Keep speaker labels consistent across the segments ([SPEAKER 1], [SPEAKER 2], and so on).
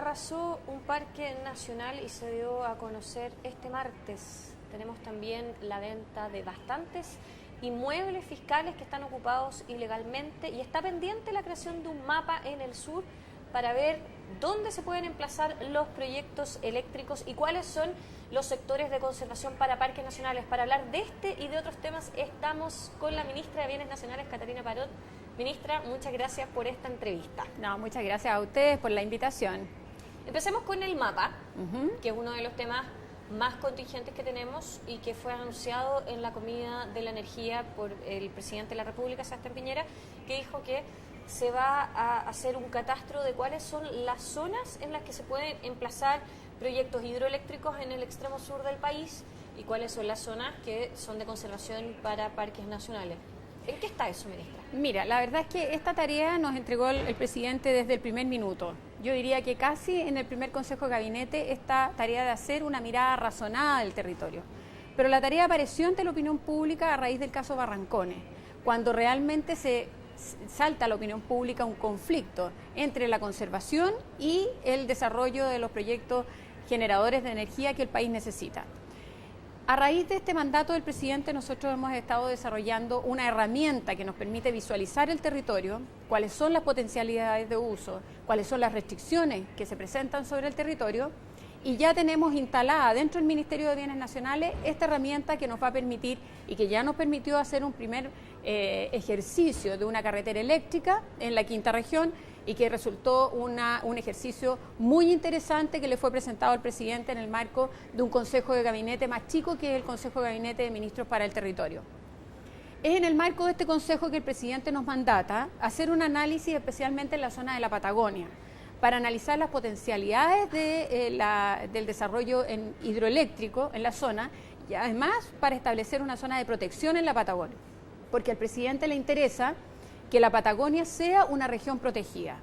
[SPEAKER 1] arrasó un parque nacional y se dio a conocer este martes. Tenemos también la venta de bastantes inmuebles fiscales que están ocupados ilegalmente y está pendiente la creación de un mapa en el sur para ver dónde se pueden emplazar los proyectos eléctricos y cuáles son los sectores de conservación para parques nacionales. Para hablar de este y de otros temas estamos con la ministra de Bienes Nacionales, Catarina Parot. Ministra, muchas gracias por esta entrevista.
[SPEAKER 2] No, muchas gracias a ustedes por la invitación.
[SPEAKER 1] Empecemos con el mapa, que es uno de los temas más contingentes que tenemos y que fue anunciado en la Comida de la Energía por el presidente de la República, Sebastián Piñera, que dijo que se va a hacer un catastro de cuáles son las zonas en las que se pueden emplazar proyectos hidroeléctricos en el extremo sur del país y cuáles son las zonas que son de conservación para parques nacionales. ¿En qué está eso, ministra?
[SPEAKER 2] Mira, la verdad es que esta tarea nos entregó el presidente desde el primer minuto. Yo diría que casi en el primer Consejo de Gabinete esta tarea de hacer una mirada razonada del territorio. Pero la tarea apareció ante la opinión pública a raíz del caso Barrancones, cuando realmente se salta a la opinión pública un conflicto entre la conservación y el desarrollo de los proyectos generadores de energía que el país necesita. A raíz de este mandato del presidente, nosotros hemos estado desarrollando una herramienta que nos permite visualizar el territorio, cuáles son las potencialidades de uso, cuáles son las restricciones que se presentan sobre el territorio, y ya tenemos instalada dentro del Ministerio de Bienes Nacionales esta herramienta que nos va a permitir y que ya nos permitió hacer un primer ejercicio de una carretera eléctrica en la quinta región y que resultó un ejercicio muy interesante que le fue presentado al presidente en el marco de un Consejo de Gabinete más chico que es el Consejo de Gabinete de Ministros para el Territorio. Es en el marco de este Consejo que el presidente nos mandata hacer un análisis especialmente en la zona de la Patagonia para analizar las potencialidades del desarrollo hidroeléctrico en la zona y además para establecer una zona de protección en la Patagonia, porque al presidente le interesa que la Patagonia sea una región protegida.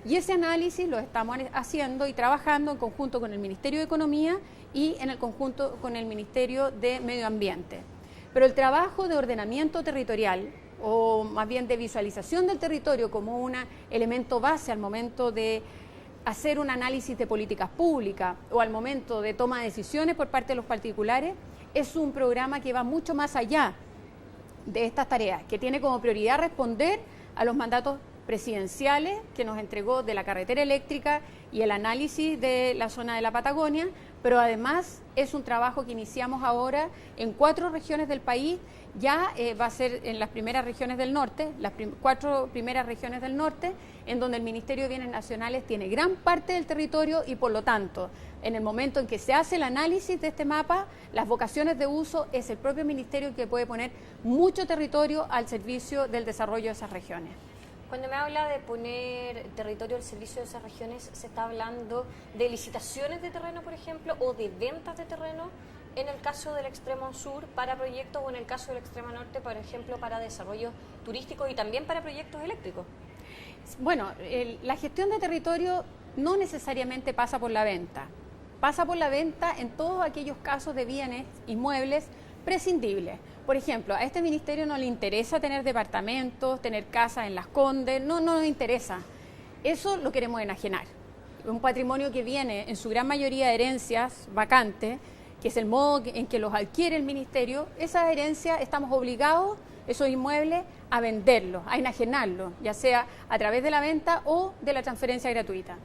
[SPEAKER 2] Y ese análisis lo estamos haciendo y trabajando en conjunto con el Ministerio de Economía y en el conjunto con el Ministerio de Medio Ambiente. Pero el trabajo de ordenamiento territorial, o más bien de visualización del territorio como un elemento base al momento de hacer un análisis de políticas públicas o al momento de toma de decisiones por parte de los particulares, es un programa que va mucho más allá de estas tareas, que tiene como prioridad responder a los mandatos presidenciales que nos entregó de la carretera eléctrica y el análisis de la zona de la Patagonia, pero además es un trabajo que iniciamos ahora en 4 regiones del país, ya va a ser en las primeras regiones del norte, las 4 primeras regiones del norte, en donde el Ministerio de Bienes Nacionales tiene gran parte del territorio y por lo tanto, en el momento en que se hace el análisis de este mapa, las vocaciones de uso es el propio Ministerio que puede poner mucho territorio al servicio del desarrollo de esas regiones.
[SPEAKER 1] Cuando me habla de poner territorio al servicio de esas regiones, ¿se está hablando de licitaciones de terreno, por ejemplo, o de ventas de terreno en el caso del extremo sur para proyectos o en el caso del extremo norte, por ejemplo, para desarrollo turístico y también para proyectos eléctricos?
[SPEAKER 2] Bueno, la gestión de territorio no necesariamente pasa por la venta. Pasa por la venta en todos aquellos casos de bienes inmuebles prescindibles. Por ejemplo, a este ministerio no le interesa tener departamentos, tener casas en Las Condes, no nos interesa. Eso lo queremos enajenar. Un patrimonio que viene en su gran mayoría de herencias vacantes, que es el modo en que los adquiere el ministerio, esas herencias estamos obligados, esos inmuebles, a venderlos, a enajenarlos, ya sea a través de la venta o de la transferencia gratuita.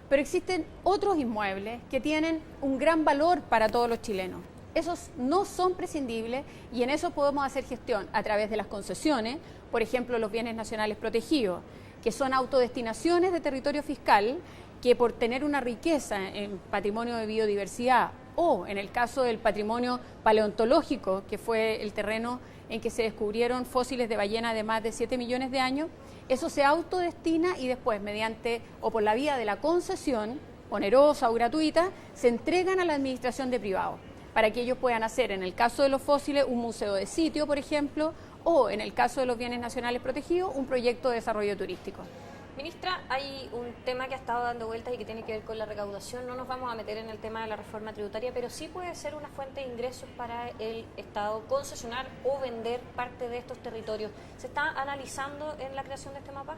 [SPEAKER 2] Pero existen otros inmuebles que tienen un gran valor para todos los chilenos. Esos no son prescindibles y en eso podemos hacer gestión a través de las concesiones, por ejemplo, los bienes nacionales protegidos, que son autodestinaciones de territorio fiscal que por tener una riqueza en patrimonio de biodiversidad o en el caso del patrimonio paleontológico, que fue el terreno en que se descubrieron fósiles de ballena de más de 7 millones de años, eso se autodestina y después mediante o por la vía de la concesión, onerosa o gratuita, se entregan a la administración de privados, para que ellos puedan hacer, en el caso de los fósiles, un museo de sitio, por ejemplo, o en el caso de los bienes nacionales protegidos, un proyecto de desarrollo turístico.
[SPEAKER 1] Ministra, hay un tema que ha estado dando vueltas y que tiene que ver con la recaudación. No nos vamos a meter en el tema de la reforma tributaria, pero sí puede ser una fuente de ingresos para el Estado concesionar o vender parte de estos territorios. ¿Se está analizando en la creación de este mapa?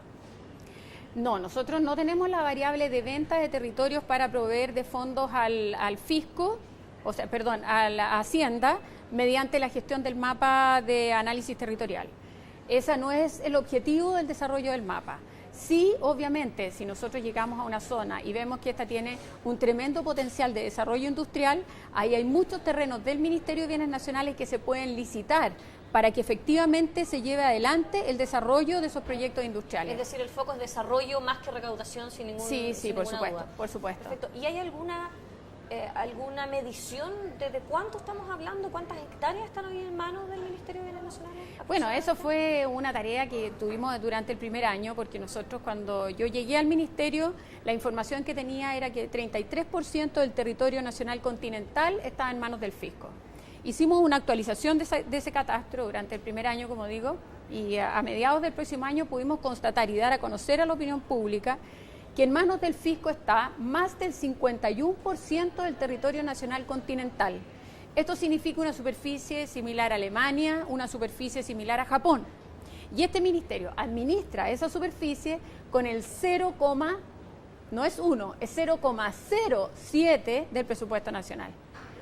[SPEAKER 2] No, nosotros no tenemos la variable de venta de territorios para proveer de fondos al fisco, o sea, perdón, a la Hacienda, mediante la gestión del mapa de análisis territorial. Ese no es el objetivo del desarrollo del mapa. Sí, obviamente, si nosotros llegamos a una zona y vemos que esta tiene un tremendo potencial de desarrollo industrial, ahí hay muchos terrenos del Ministerio de Bienes Nacionales que se pueden licitar para que efectivamente se lleve adelante el desarrollo de esos proyectos industriales.
[SPEAKER 1] Es decir, el foco es desarrollo más que recaudación, sin ninguna duda.
[SPEAKER 2] Sí, por supuesto.
[SPEAKER 1] Perfecto. ¿Y hay alguna medición de cuánto estamos hablando, cuántas hectáreas están hoy en manos del Ministerio de Bienes Nacionales?
[SPEAKER 2] Bueno, eso fue una tarea que tuvimos durante el primer año, porque nosotros cuando yo llegué al Ministerio, la información que tenía era que 33% del territorio nacional continental estaba en manos del fisco. Hicimos una actualización de ese catastro durante el primer año, como digo, y a mediados del próximo año pudimos constatar y dar a conocer a la opinión pública que en manos del fisco está más del 51% del territorio nacional continental. Esto significa una superficie similar a Alemania, una superficie similar a Japón. Y este ministerio administra esa superficie con el 0,07 del presupuesto nacional.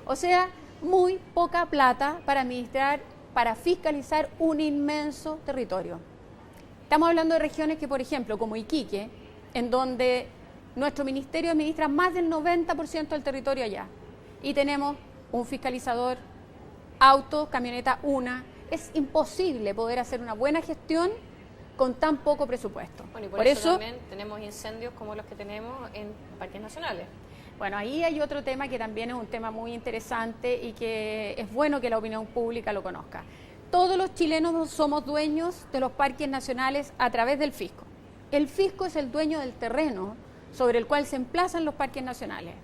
[SPEAKER 2] O sea, muy poca plata para administrar, para fiscalizar un inmenso territorio. Estamos hablando de regiones que, por ejemplo, como Iquique, en donde nuestro ministerio administra más del 90% del territorio allá. Y tenemos un fiscalizador, auto, camioneta, una. Es imposible poder hacer una buena gestión con tan poco presupuesto.
[SPEAKER 1] Bueno, y por eso también tenemos incendios como los que tenemos en parques nacionales.
[SPEAKER 2] Bueno, ahí hay otro tema que también es un tema muy interesante y que es bueno que la opinión pública lo conozca. Todos los chilenos somos dueños de los parques nacionales a través del fisco. El fisco es el dueño del terreno sobre el cual se emplazan los parques nacionales.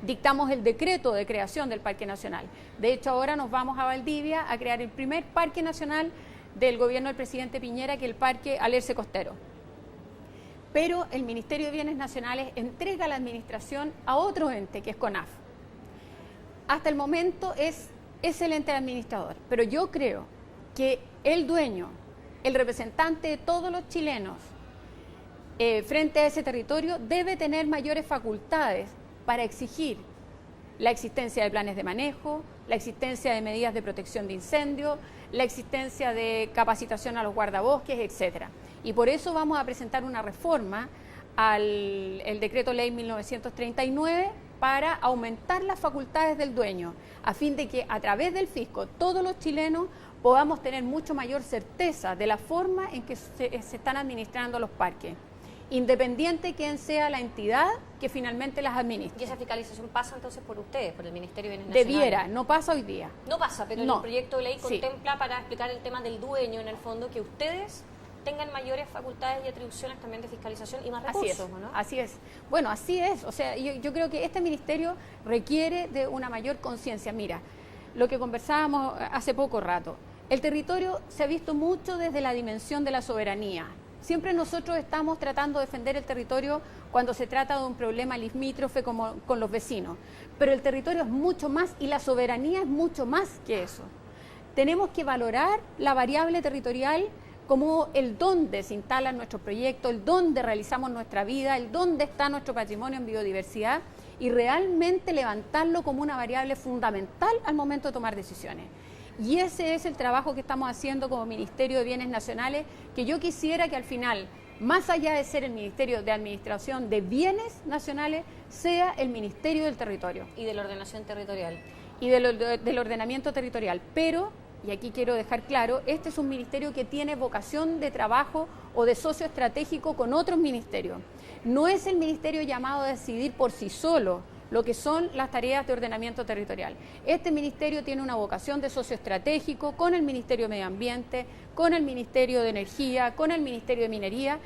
[SPEAKER 2] Dictamos el decreto de creación del Parque Nacional. De hecho, ahora nos vamos a Valdivia a crear el primer parque nacional del gobierno del presidente Piñera, que es el Parque Alerce Costero. Pero el Ministerio de Bienes Nacionales entrega la administración a otro ente, que es CONAF. Hasta el momento es el ente administrador, pero yo creo que el dueño, el representante de todos los chilenos frente a ese territorio, debe tener mayores facultades para exigir la existencia de planes de manejo, la existencia de medidas de protección de incendios, la existencia de capacitación a los guardabosques, etcétera. Y por eso vamos a presentar una reforma al decreto ley 1939 para aumentar las facultades del dueño, a fin de que a través del fisco todos los chilenos podamos tener mucho mayor certeza de la forma en que se están administrando los parques, independiente quién sea la entidad que finalmente las administre.
[SPEAKER 1] ¿Y esa fiscalización pasa entonces por ustedes, por el Ministerio de Bienes Nacionales?
[SPEAKER 2] Debiera, no pasa hoy día.
[SPEAKER 1] No pasa, pero
[SPEAKER 2] no.
[SPEAKER 1] El proyecto de ley contempla, para explicar el tema del dueño, en el fondo, que ustedes tengan mayores facultades y atribuciones también de fiscalización y más recursos, ¿no?
[SPEAKER 2] Así es. Bueno, así es. O sea, yo creo que este ministerio requiere de una mayor conciencia. Mira, lo que conversábamos hace poco rato, el territorio se ha visto mucho desde la dimensión de la soberanía. Siempre nosotros estamos tratando de defender el territorio cuando se trata de un problema limítrofe como con los vecinos, pero el territorio es mucho más y la soberanía es mucho más que eso. Tenemos que valorar la variable territorial como el dónde se instalan nuestros proyectos, el dónde realizamos nuestra vida, el dónde está nuestro patrimonio en biodiversidad y realmente levantarlo como una variable fundamental al momento de tomar decisiones. Y ese es el trabajo que estamos haciendo como Ministerio de Bienes Nacionales, que yo quisiera que al final, más allá de ser el Ministerio de Administración de Bienes Nacionales, sea el Ministerio del Territorio.
[SPEAKER 1] Y de la ordenación territorial.
[SPEAKER 2] Y del ordenamiento territorial. Pero, y aquí quiero dejar claro, este es un ministerio que tiene vocación de trabajo o de socio estratégico con otros ministerios. No es el ministerio llamado a decidir por sí solo lo que son las tareas de ordenamiento territorial. Este ministerio tiene una vocación de socio estratégico con el Ministerio de Medio Ambiente, con el Ministerio de Energía, con el Ministerio de Minería,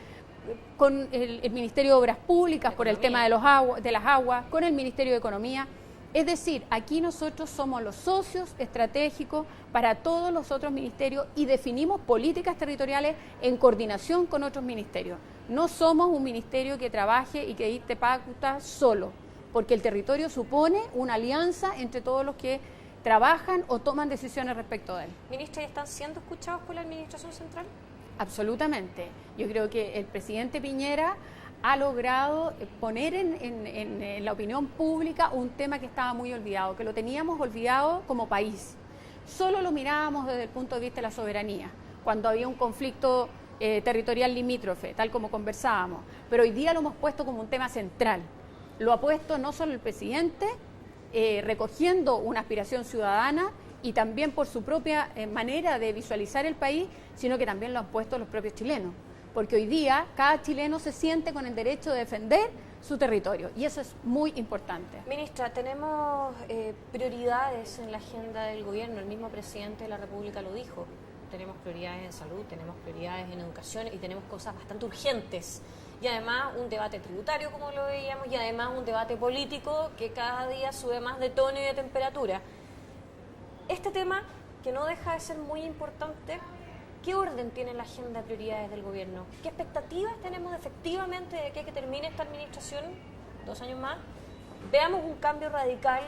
[SPEAKER 2] con el Ministerio de Obras Públicas por el tema de las aguas, con el Ministerio de Economía. Es decir, aquí nosotros somos los socios estratégicos para todos los otros ministerios y definimos políticas territoriales en coordinación con otros ministerios. No somos un ministerio que trabaje y que dicte pautas solo, porque el territorio supone una alianza entre todos los que trabajan o toman decisiones respecto de él.
[SPEAKER 1] Ministra, ¿están siendo escuchados por la Administración Central?
[SPEAKER 2] Absolutamente. Yo creo que el presidente Piñera ha logrado poner en la opinión pública un tema que estaba muy olvidado, que lo teníamos olvidado como país. Solo lo mirábamos desde el punto de vista de la soberanía, cuando había un conflicto territorial limítrofe, tal como conversábamos. Pero hoy día lo hemos puesto como un tema central. Lo ha puesto no solo el presidente, recogiendo una aspiración ciudadana y también por su propia manera de visualizar el país, sino que también lo han puesto los propios chilenos. Porque hoy día cada chileno se siente con el derecho de defender su territorio y eso es muy importante.
[SPEAKER 1] Ministra, tenemos prioridades en la agenda del gobierno, el mismo presidente de la República lo dijo. Tenemos prioridades en salud, tenemos prioridades en educación y tenemos cosas bastante urgentes. Y además un debate tributario, como lo veíamos, y además un debate político que cada día sube más de tono y de temperatura. Este tema, que no deja de ser muy importante, ¿qué orden tiene la agenda de prioridades del gobierno? ¿Qué expectativas tenemos efectivamente de que termine esta administración, 2 años más? Veamos un cambio radical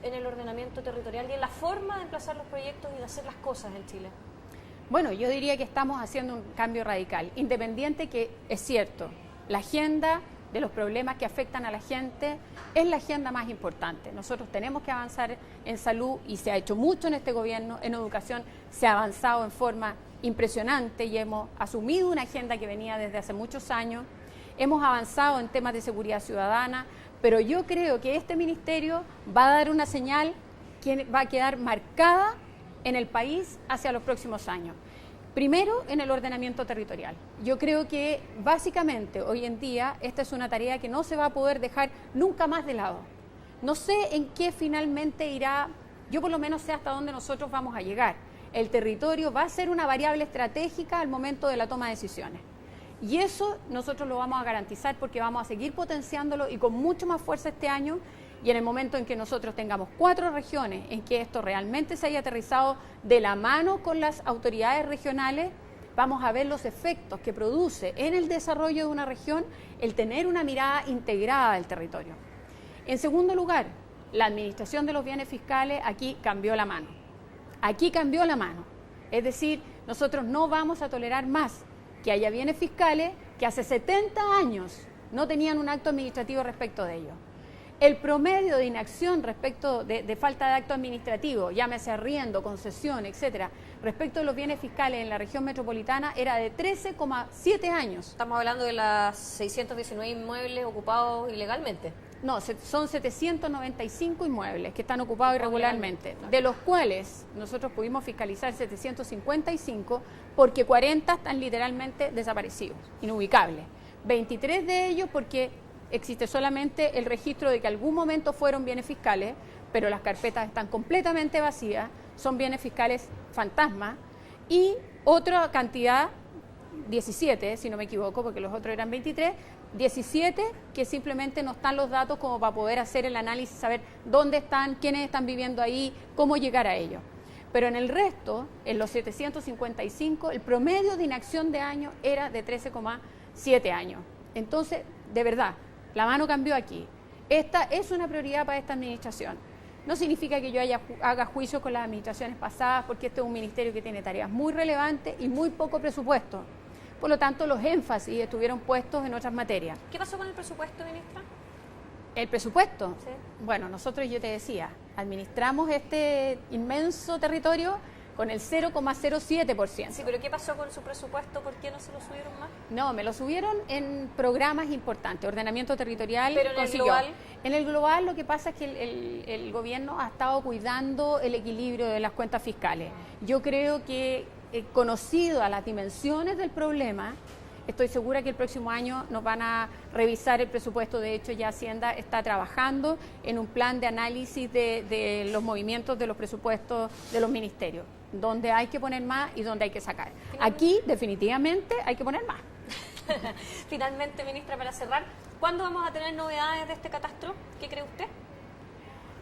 [SPEAKER 1] en el ordenamiento territorial y en la forma de emplazar los proyectos y de hacer las cosas en Chile.
[SPEAKER 2] Bueno, yo diría que estamos haciendo un cambio radical, independiente que es cierto, la agenda de los problemas que afectan a la gente es la agenda más importante. Nosotros tenemos que avanzar en salud y se ha hecho mucho en este gobierno, en educación se ha avanzado en forma impresionante y hemos asumido una agenda que venía desde hace muchos años, hemos avanzado en temas de seguridad ciudadana, pero yo creo que este ministerio va a dar una señal que va a quedar marcada en el país hacia los próximos años. Primero, en el ordenamiento territorial. Yo creo que básicamente hoy en día esta es una tarea que no se va a poder dejar nunca más de lado. No sé en qué finalmente irá, yo por lo menos sé hasta dónde nosotros vamos a llegar. El territorio va a ser una variable estratégica al momento de la toma de decisiones. Y eso nosotros lo vamos a garantizar porque vamos a seguir potenciándolo y con mucho más fuerza este año. Y en el momento en que nosotros tengamos 4 regiones en que esto realmente se haya aterrizado de la mano con las autoridades regionales, vamos a ver los efectos que produce en el desarrollo de una región el tener una mirada integrada del territorio. En segundo lugar, la administración de los bienes fiscales aquí cambió la mano. Aquí cambió la mano. Es decir, nosotros no vamos a tolerar más que haya bienes fiscales que hace 70 años no tenían un acto administrativo respecto de ellos. El promedio de inacción respecto de falta de acto administrativo, llámese arriendo, concesión, etcétera, respecto de los bienes fiscales en la región metropolitana era de 13,7 años.
[SPEAKER 1] Estamos hablando de las 619 inmuebles ocupados ilegalmente.
[SPEAKER 2] No, son 795 inmuebles que están ocupados irregularmente, de los cuales nosotros pudimos fiscalizar 755 porque 40 están literalmente desaparecidos, inubicables. 23 de ellos porque existe solamente el registro de que algún momento fueron bienes fiscales, pero las carpetas están completamente vacías, son bienes fiscales fantasmas, y otra cantidad, 17, si no me equivoco, porque los otros eran 23, 17 que simplemente no están los datos como para poder hacer el análisis, saber dónde están, quiénes están viviendo ahí, cómo llegar a ellos. Pero en el resto, en los 755, el promedio de inacción de año era de 13,7 años. Entonces, de verdad, la mano cambió aquí. Esta es una prioridad para esta administración. No significa que yo haga juicio con las administraciones pasadas, porque este es un ministerio que tiene tareas muy relevantes y muy poco presupuesto. Por lo tanto, los énfasis estuvieron puestos en otras materias.
[SPEAKER 1] ¿Qué pasó con el presupuesto, ministra?
[SPEAKER 2] ¿El presupuesto?
[SPEAKER 1] Sí.
[SPEAKER 2] Bueno, nosotros, yo te decía, administramos este inmenso territorio con el 0,07%.
[SPEAKER 1] Sí, pero ¿qué pasó con su presupuesto? ¿Por qué no se lo subieron más?
[SPEAKER 2] No, me lo subieron en programas importantes, ordenamiento territorial.
[SPEAKER 1] Pero en el global.
[SPEAKER 2] En el global lo que pasa es que el gobierno ha estado cuidando el equilibrio de las cuentas fiscales. Yo creo que, conocido a las dimensiones del problema, estoy segura que el próximo año nos van a revisar el presupuesto. De hecho, ya Hacienda está trabajando en un plan de análisis de los movimientos de los presupuestos de los ministerios, donde hay que poner más y donde hay que sacar. Aquí, definitivamente, hay que poner más.
[SPEAKER 1] Finalmente, ministra, para cerrar, ¿cuándo vamos a tener novedades de este catastro? ¿Qué cree usted?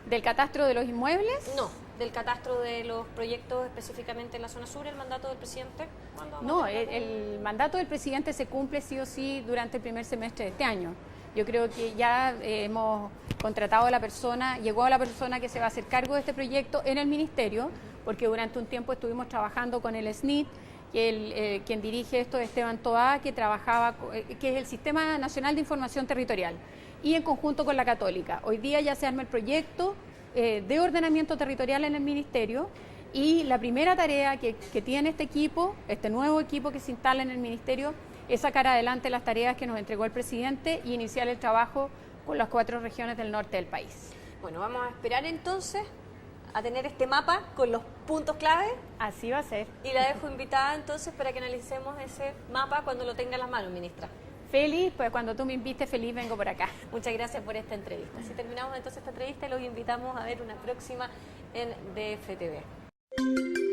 [SPEAKER 2] ¿Del catastro de los inmuebles?
[SPEAKER 1] No, del catastro de los proyectos específicamente en la zona sur, el mandato del presidente. ¿Cuándo vamos
[SPEAKER 2] No,
[SPEAKER 1] a tener
[SPEAKER 2] el mandato del presidente se cumple sí o sí durante el primer semestre de este año. Yo creo que ya hemos contratado a la persona, llegó a la persona que se va a hacer cargo de este proyecto en el ministerio, porque durante un tiempo estuvimos trabajando con el SNIT quien dirige esto es Esteban Toá, que es el Sistema Nacional de Información Territorial, y en conjunto con la Católica. Hoy día ya se arma el proyecto de ordenamiento territorial en el Ministerio, y la primera tarea que tiene este equipo, este nuevo equipo que se instala en el Ministerio, es sacar adelante las tareas que nos entregó el presidente y iniciar el trabajo con las 4 regiones del norte del país.
[SPEAKER 1] Bueno, vamos a esperar entonces a tener este mapa con los puntos clave.
[SPEAKER 2] Así va a ser.
[SPEAKER 1] Y la dejo invitada entonces para que analicemos ese mapa cuando lo tenga en las manos, ministra.
[SPEAKER 2] Feliz, pues cuando tú me invites, feliz vengo por acá.
[SPEAKER 1] Muchas gracias por esta entrevista. Así terminamos entonces esta entrevista y los invitamos a ver una próxima en DFTV.